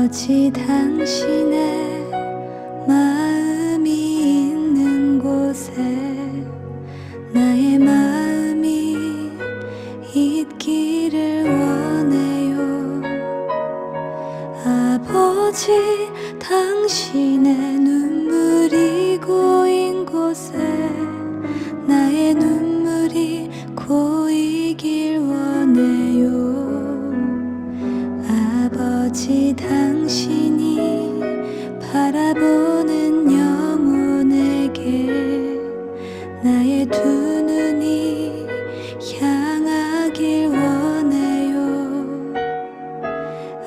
아버지 당신의 마음이 있는 곳에 나의 마음이 있기를 원해요. 아버지 당신의 눈물이 고인 곳에 나의 눈물이 고이길 원해요. 아버지 당신이 바라보는 영혼에게 나의 두 눈이 향하길 원해요.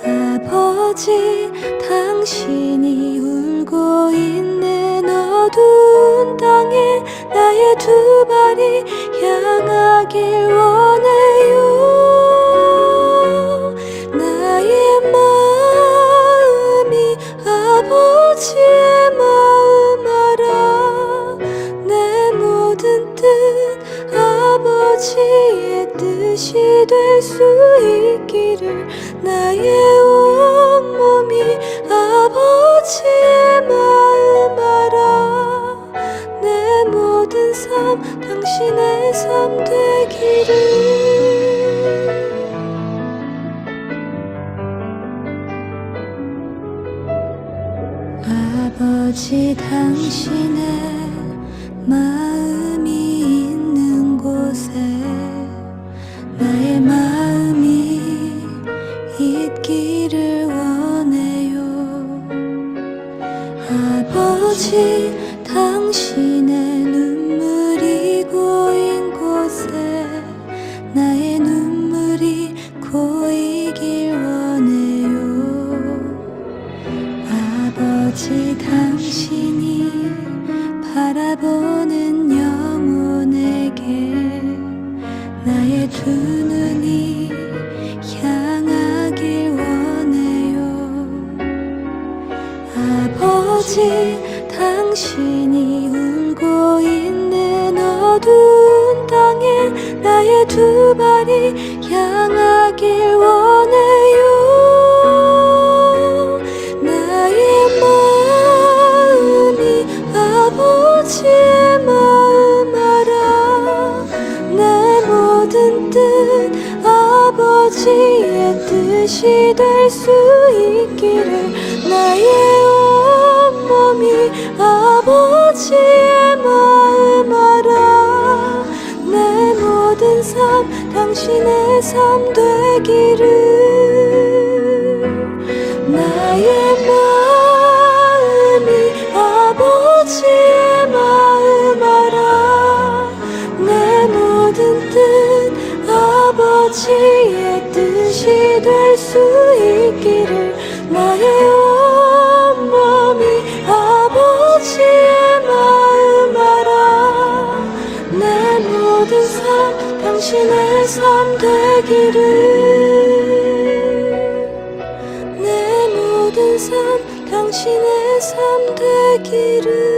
아버지 당신이 울고 있는 어두운 땅에 나의 두 발이 향하길 원해요. 나의 마음이 아버지의 마음 알아. 내 모든 뜻 아버지의 뜻이 될 수 있기를 나의 온몸이 아버지의 마음 알아. 내 모든 삶 당신의 삶 되기를. 아버지 당신의 마음이 있는 곳에 나의 마음이 있기를 원해요. 아버지 당신의 눈물이 고인 곳에 나의 눈물이 고이길 원해요. 아버지 당신이 바라보는 영혼에게 나의 두 눈이 향하길 원해요. 아버지 당신이 울고 있는 어두운 땅에 나의 두 발이 향하길 원해요. 나의 마음이 아버지의 마음 알아. 내 모든 뜻 아버지의 뜻이 될 수 있기를 나의 온몸이 아버지의 마음 알아. 내 모든 삶 당신의 삶 되기를. 나의 마음이 아버지의 마음 알아. 내 모든 뜻 아버지의 뜻이 될 수 있기를 나의 온몸이 아버지의 마음 알아. 내 모든 삶 당신의 삶 되기를. 내 모든 삶 당신의 삶 되기를.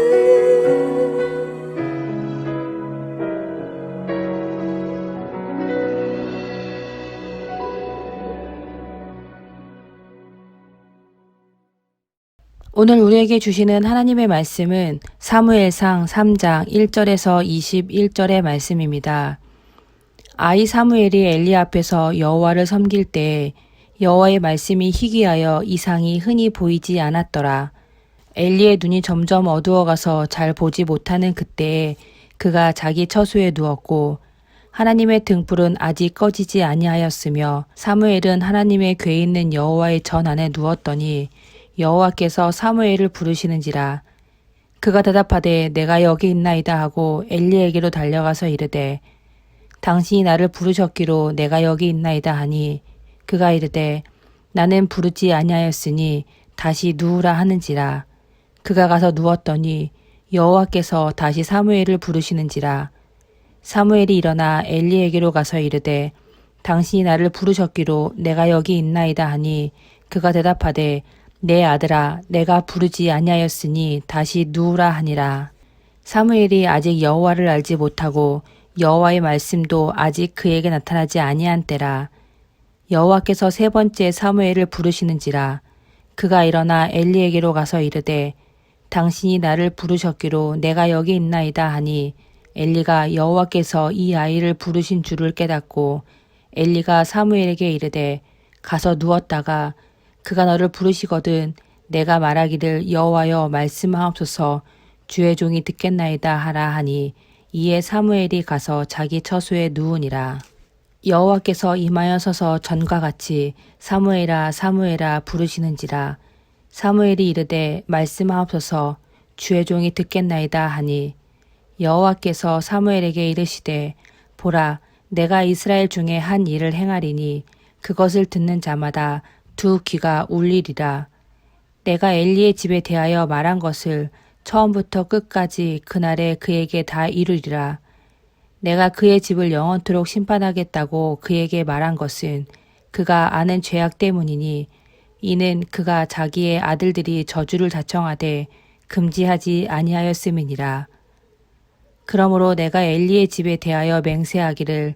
오늘 우리에게 주시는 하나님의 말씀은 사무엘상 3장 1절에서 21절의 말씀입니다. 아이 사무엘이 엘리 앞에서 여호와를 섬길 때 여호와의 말씀이 희귀하여 이상이 흔히 보이지 않았더라. 엘리의 눈이 점점 어두워가서 잘 보지 못하는 그때에 그가 자기 처소에 누웠고 하나님의 등불은 아직 꺼지지 아니하였으며 사무엘은 하나님의 궤 있는 여호와의 전 안에 누웠더니 여호와께서 사무엘을 부르시는지라. 그가 대답하되 내가 여기 있나이다 하고 엘리에게로 달려가서 이르되 당신이 나를 부르셨기로 내가 여기 있나이다 하니 그가 이르되 나는 부르지 아니하였으니 다시 누우라 하는지라. 그가 가서 누웠더니 여호와께서 다시 사무엘을 부르시는지라. 사무엘이 일어나 엘리에게로 가서 이르되 당신이 나를 부르셨기로 내가 여기 있나이다 하니 그가 대답하되 내 아들아 내가 부르지 아니하였으니 다시 누우라 하니라. 사무엘이 아직 여호와를 알지 못하고 여호와의 말씀도 아직 그에게 나타나지 아니한 때라. 여호와께서 세 번째 사무엘을 부르시는지라. 그가 일어나 엘리에게로 가서 이르되 당신이 나를 부르셨기로 내가 여기 있나이다 하니 엘리가 여호와께서 이 아이를 부르신 줄을 깨닫고 엘리가 사무엘에게 이르되 가서 누웠다가 그가 너를 부르시거든 내가 말하기를 여호와여 말씀하옵소서 주의 종이 듣겠나이다 하라 하니 이에 사무엘이 가서 자기 처소에 누우니라. 여호와께서 임하여 서서 전과 같이 사무엘아 사무엘아 부르시는지라. 사무엘이 이르되 말씀하옵소서 주의 종이 듣겠나이다 하니 여호와께서 사무엘에게 이르시되 보라 내가 이스라엘 중에 한 일을 행하리니 그것을 듣는 자마다 두 귀가 울리리라. 내가 엘리의 집에 대하여 말한 것을 처음부터 끝까지 그날에 그에게 다 이루리라. 내가 그의 집을 영원토록 심판하겠다고 그에게 말한 것은 그가 아는 죄악 때문이니 이는 그가 자기의 아들들이 저주를 자청하되 금지하지 아니하였음이니라. 그러므로 내가 엘리의 집에 대하여 맹세하기를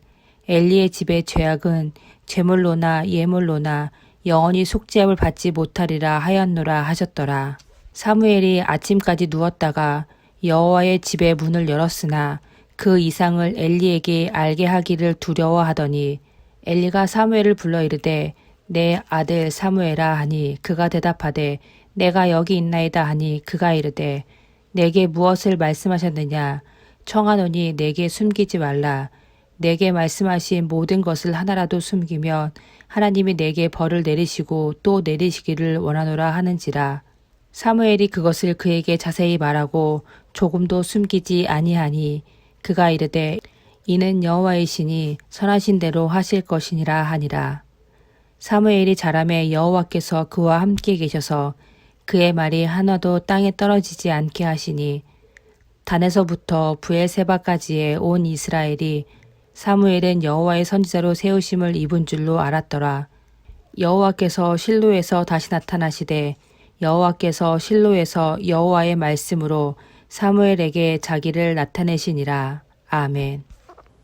엘리의 집의 죄악은 제물로나 예물로나 영원히 속죄함을 받지 못하리라 하였노라 하셨더라. 사무엘이 아침까지 누웠다가 여호와의 집의 문을 열었으나 그 이상을 엘리에게 알게 하기를 두려워하더니 엘리가 사무엘을 불러 이르되 내 아들 사무엘아 하니 그가 대답하되 내가 여기 있나이다 하니 그가 이르되 내게 무엇을 말씀하셨느냐 청하노니 내게 숨기지 말라. 내게 말씀하신 모든 것을 하나라도 숨기면 하나님이 내게 벌을 내리시고 또 내리시기를 원하노라 하는지라. 사무엘이 그것을 그에게 자세히 말하고 조금도 숨기지 아니하니 그가 이르되 이는 여호와의 신이 선하신 대로 하실 것이니라 하니라. 사무엘이 자라매 여호와께서 그와 함께 계셔서 그의 말이 하나도 땅에 떨어지지 않게 하시니 단에서부터 브엘세바까지의 온 이스라엘이 사무엘은 여호와의 선지자로 세우심을 입은 줄로 알았더라. 여호와께서 실로에서 다시 나타나시되 여호와께서 실로에서 여호와의 말씀으로 사무엘에게 자기를 나타내시니라. 아멘.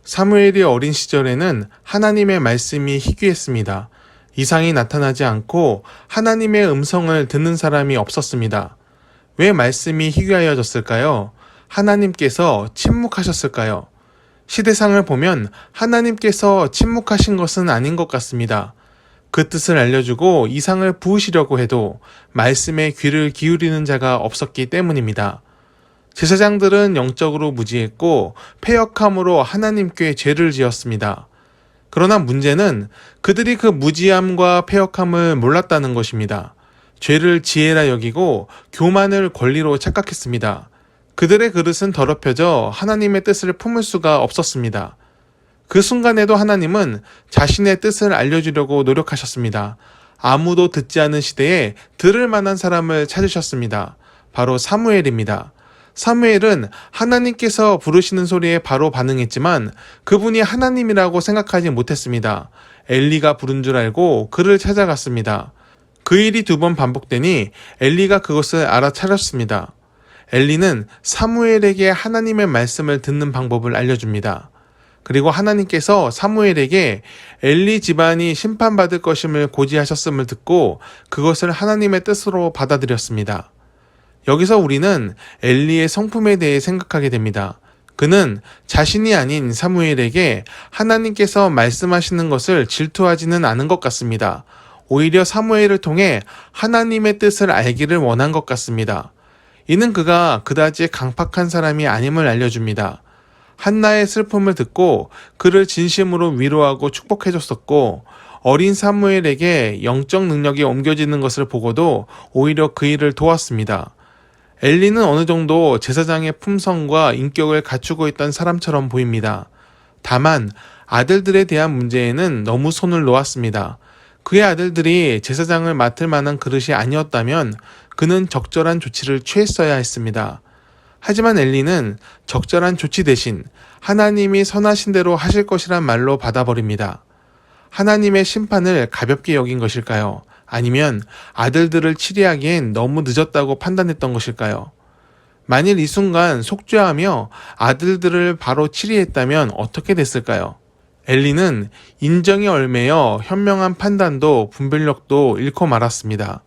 사무엘이 어린 시절에는 하나님의 말씀이 희귀했습니다. 이상이 나타나지 않고 하나님의 음성을 듣는 사람이 없었습니다. 왜 말씀이 희귀하여졌을까요? 하나님께서 침묵하셨을까요? 시대상을 보면 하나님께서 침묵하신 것은 아닌 것 같습니다. 그 뜻을 알려주고 이상을 부으시려고 해도 말씀에 귀를 기울이는 자가 없었기 때문입니다. 제사장들은 영적으로 무지했고 패역함으로 하나님께 죄를 지었습니다. 그러나 문제는 그들이 그 무지함과 패역함을 몰랐다는 것입니다. 죄를 지혜라 여기고 교만을 권리로 착각했습니다. 그들의 그릇은 더럽혀져 하나님의 뜻을 품을 수가 없었습니다. 그 순간에도 하나님은 자신의 뜻을 알려주려고 노력하셨습니다. 아무도 듣지 않은 시대에 들을 만한 사람을 찾으셨습니다. 바로 사무엘입니다. 사무엘은 하나님께서 부르시는 소리에 바로 반응했지만 그분이 하나님이라고 생각하지 못했습니다. 엘리가 부른 줄 알고 그를 찾아갔습니다. 그 일이 2번 반복되니 엘리가 그것을 알아차렸습니다. 엘리는 사무엘에게 하나님의 말씀을 듣는 방법을 알려줍니다. 그리고 하나님께서 사무엘에게 엘리 집안이 심판받을 것임을 고지하셨음을 듣고 그것을 하나님의 뜻으로 받아들였습니다. 여기서 우리는 엘리의 성품에 대해 생각하게 됩니다. 그는 자신이 아닌 사무엘에게 하나님께서 말씀하시는 것을 질투하지는 않은 것 같습니다. 오히려 사무엘을 통해 하나님의 뜻을 알기를 원한 것 같습니다. 이는 그가 그다지 강팍한 사람이 아님을 알려줍니다. 한나의 슬픔을 듣고 그를 진심으로 위로하고 축복해줬었고 어린 사무엘에게 영적 능력이 옮겨지는 것을 보고도 오히려 그 일을 도왔습니다. 엘리는 어느 정도 제사장의 품성과 인격을 갖추고 있던 사람처럼 보입니다. 다만 아들들에 대한 문제에는 너무 손을 놓았습니다. 그의 아들들이 제사장을 맡을 만한 그릇이 아니었다면 그는 적절한 조치를 취했어야 했습니다. 하지만 엘리는 적절한 조치 대신 하나님이 선하신 대로 하실 것이란 말로 받아버립니다. 하나님의 심판을 가볍게 여긴 것일까요? 아니면 아들들을 치리하기엔 너무 늦었다고 판단했던 것일까요? 만일 이 순간 속죄하며 아들들을 바로 치리했다면 어떻게 됐을까요? 엘리는 인정에 얽매여 현명한 판단도 분별력도 잃고 말았습니다.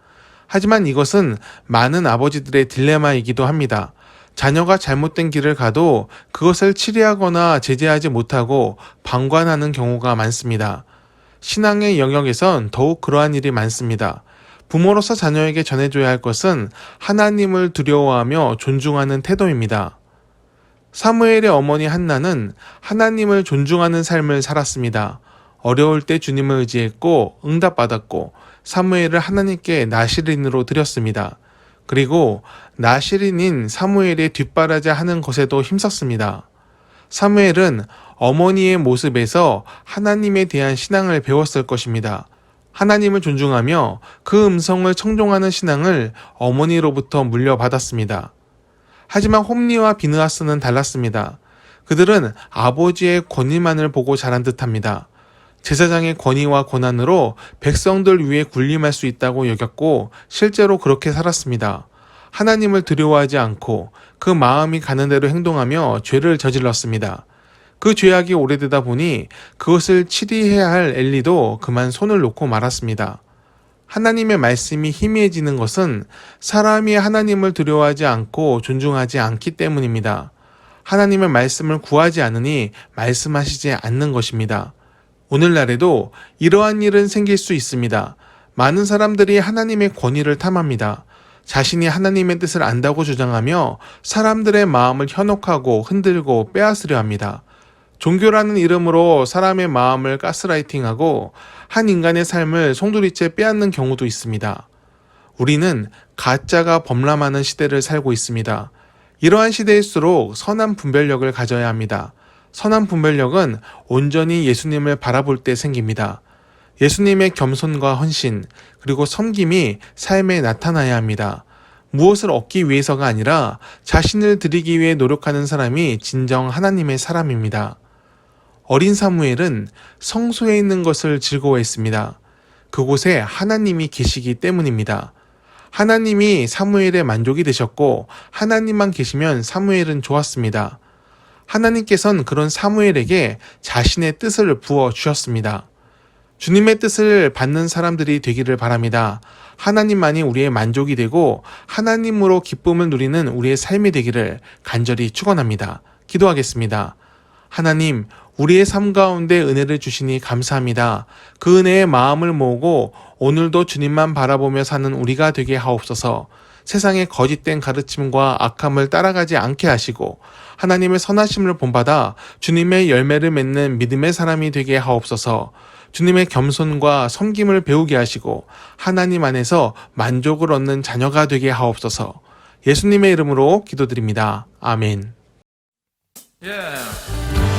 하지만 이것은 많은 아버지들의 딜레마이기도 합니다. 자녀가 잘못된 길을 가도 그것을 치리하거나 제재하지 못하고 방관하는 경우가 많습니다. 신앙의 영역에선 더욱 그러한 일이 많습니다. 부모로서 자녀에게 전해줘야 할 것은 하나님을 두려워하며 존중하는 태도입니다. 사무엘의 어머니 한나는 하나님을 존중하는 삶을 살았습니다. 어려울 때 주님을 의지했고 응답받았고 사무엘을 하나님께 나시린으로 드렸습니다. 그리고 나시린인 사무엘의 뒷바라지 하는 것에도 힘썼습니다. 사무엘은 어머니의 모습에서 하나님에 대한 신앙을 배웠을 것입니다. 하나님을 존중하며 그 음성을 청종하는 신앙을 어머니로부터 물려받았습니다. 하지만 홈리와 비느하스는 달랐습니다. 그들은 아버지의 권위만을 보고 자란 듯합니다. 제사장의 권위와 권한으로 백성들 위에 군림할 수 있다고 여겼고 실제로 그렇게 살았습니다. 하나님을 두려워하지 않고 그 마음이 가는 대로 행동하며 죄를 저질렀습니다. 그 죄악이 오래되다 보니 그것을 치리해야 할 엘리도 그만 손을 놓고 말았습니다. 하나님의 말씀이 희미해지는 것은 사람이 하나님을 두려워하지 않고 존중하지 않기 때문입니다. 하나님의 말씀을 구하지 않으니 말씀하시지 않는 것입니다. 오늘날에도 이러한 일은 생길 수 있습니다. 많은 사람들이 하나님의 권위를 탐합니다. 자신이 하나님의 뜻을 안다고 주장하며 사람들의 마음을 현혹하고 흔들고 빼앗으려 합니다. 종교라는 이름으로 사람의 마음을 가스라이팅하고 한 인간의 삶을 송두리째 빼앗는 경우도 있습니다. 우리는 가짜가 범람하는 시대를 살고 있습니다. 이러한 시대일수록 선한 분별력을 가져야 합니다. 선한 분별력은 온전히 예수님을 바라볼 때 생깁니다. 예수님의 겸손과 헌신, 그리고 섬김이 삶에 나타나야 합니다. 무엇을 얻기 위해서가 아니라 자신을 드리기 위해 노력하는 사람이 진정 하나님의 사람입니다. 어린 사무엘은 성소에 있는 것을 즐거워했습니다. 그곳에 하나님이 계시기 때문입니다. 하나님이 사무엘의 만족이 되셨고 하나님만 계시면 사무엘은 좋았습니다. 하나님께서는 그런 사무엘에게 자신의 뜻을 부어 주셨습니다. 주님의 뜻을 받는 사람들이 되기를 바랍니다. 하나님만이 우리의 만족이 되고 하나님으로 기쁨을 누리는 우리의 삶이 되기를 간절히 축원합니다. 기도하겠습니다. 하나님, 우리의 삶 가운데 은혜를 주시니 감사합니다. 그 은혜에 마음을 모으고 오늘도 주님만 바라보며 사는 우리가 되게 하옵소서. 세상의 거짓된 가르침과 악함을 따라가지 않게 하시고 하나님의 선하심을 본받아 주님의 열매를 맺는 믿음의 사람이 되게 하옵소서. 주님의 겸손과 섬김을 배우게 하시고 하나님 안에서 만족을 얻는 자녀가 되게 하옵소서. 예수님의 이름으로 기도드립니다. 아멘. Yeah.